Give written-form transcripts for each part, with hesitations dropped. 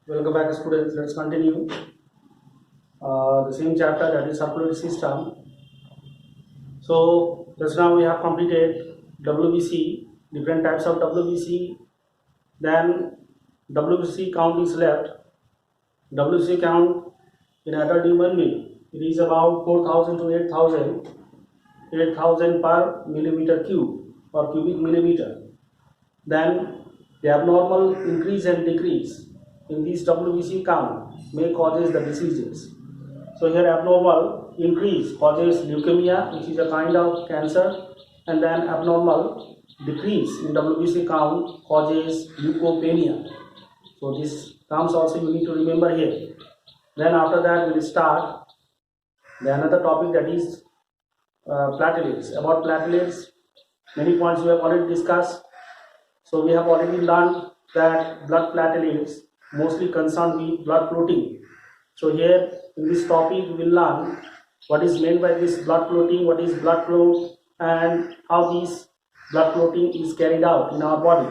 Welcome back, students. Let's continue the same chapter, that is circulatory system. So just now we have completed WBC, different types of WBC. Then WBC count is left. WBC count in adult human being, it is about 4,000 to 8,000 per millimeter cube or cubic millimeter. Then the abnormal increase and decrease in this WBC count may causes the diseases. So here abnormal increase causes leukemia, which is a kind of cancer, and then abnormal decrease in WBC count causes leukopenia. So these terms also you need to remember here. Then after that we will start another topic, that is platelets. About platelets, many points we have already discussed. So we have already learned that blood platelets mostly concerned with blood clotting. So here in this topic we will learn what is meant by this blood clotting, what is blood clot, and how this blood clotting is carried out in our body.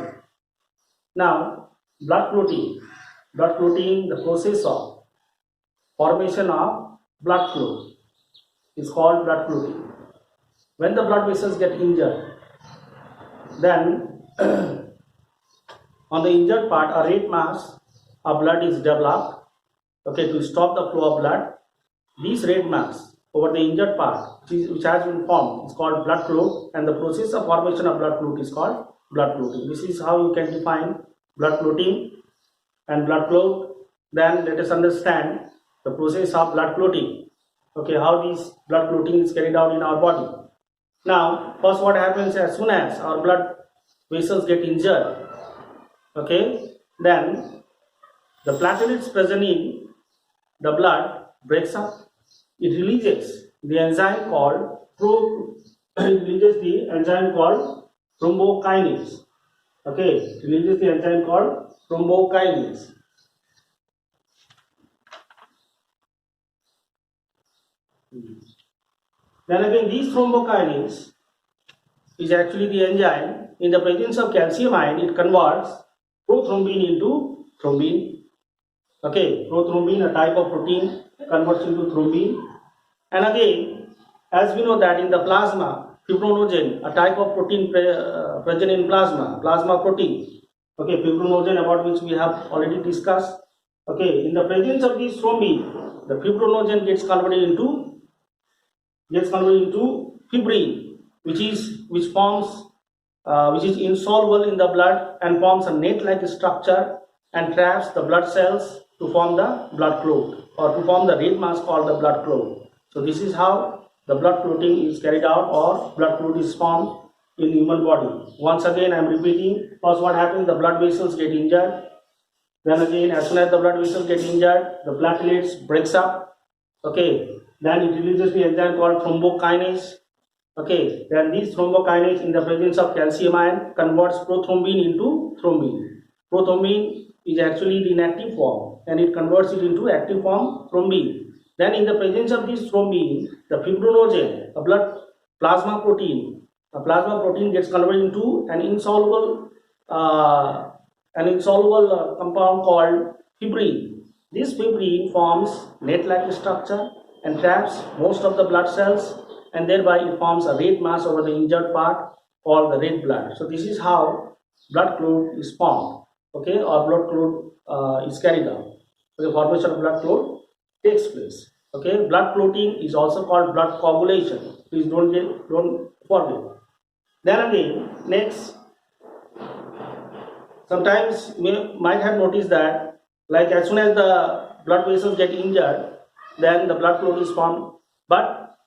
Now, blood clotting, the process of formation of blood clot is called blood clotting. When the blood vessels get injured, then on the injured part a red mass of blood is developed, to stop the flow of blood. This red mass over the injured part, which has been formed, is called blood clot, and the process of formation of blood clot is called blood clotting. This is how you can define blood clotting and blood clot. Then let us understand the process of blood clotting. How this blood clotting is carried out in our body. Now, first what happens as soon as our blood vessels get injured, then the platelets present in the blood breaks up. It releases the enzyme called thrombokinase. It releases the enzyme called thrombokinase. Then again, this thrombokinase is actually the enzyme. In the presence of calcium ion, it converts prothrombin into thrombin. Prothrombin, a type of protein, converts into thrombin. And again, as we know that in the plasma, fibrinogen, a type of protein present in plasma protein. Fibrinogen, about which we have already discussed. In the presence of this thrombin, the fibrinogen gets converted into fibrin, which is insoluble in the blood and forms a net-like structure and traps the blood cells to form the blood clot, or to form the red mass called the blood clot. So this is how the blood clotting is carried out, or blood clot is formed in human body. Once again I am repeating. First what happens, the blood vessels get injured. Then again, as soon as the blood vessels get injured, the platelets breaks up. Then it releases the enzyme called thrombokinase. Then this thrombokinase, in the presence of calcium ion, converts prothrombin into thrombin. Prothrombin is actually the inactive form, and it converts it into active form, thrombin. Then in the presence of this thrombin, the fibrinogen, a blood plasma protein gets converted into an insoluble compound called fibrin. This fibrin forms net-like structure and traps most of the blood cells, and thereby it forms a red mass over the injured part called the red blood. So this is how blood clot is formed, or blood clot is carried out. So the formation of blood clot takes place. Blood clotting is also called blood coagulation. Please don't forget. Then again, next, sometimes you might have noticed that, like as soon as the blood vessels get injured, then the blood clot is formed. But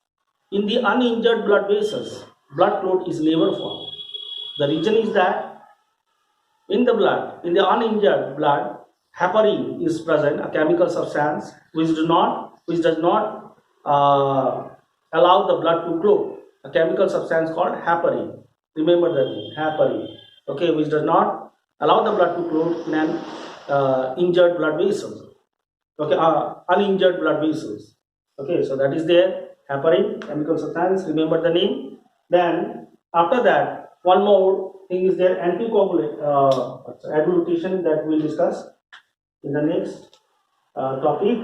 in the uninjured blood vessels, blood clot is never formed. The reason is that in the uninjured blood, heparin is present, a chemical substance which does not allow the blood to clot. A chemical substance called heparin. Remember that name, heparin. Which does not allow the blood to clot in an injured blood vessels. Uninjured blood vessels. So that is there, heparin, chemical substance. Remember the name. Then after that, one more thing is there, anticoagulation that we will discuss. in the next topic.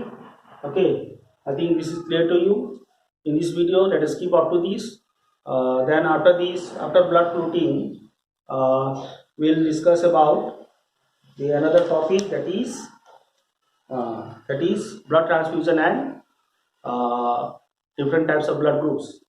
Okay, I think this is clear to you. In this video, let us keep up to this. Then after this, after blood clotting, we'll discuss about the another topic, that is blood transfusion and different types of blood groups.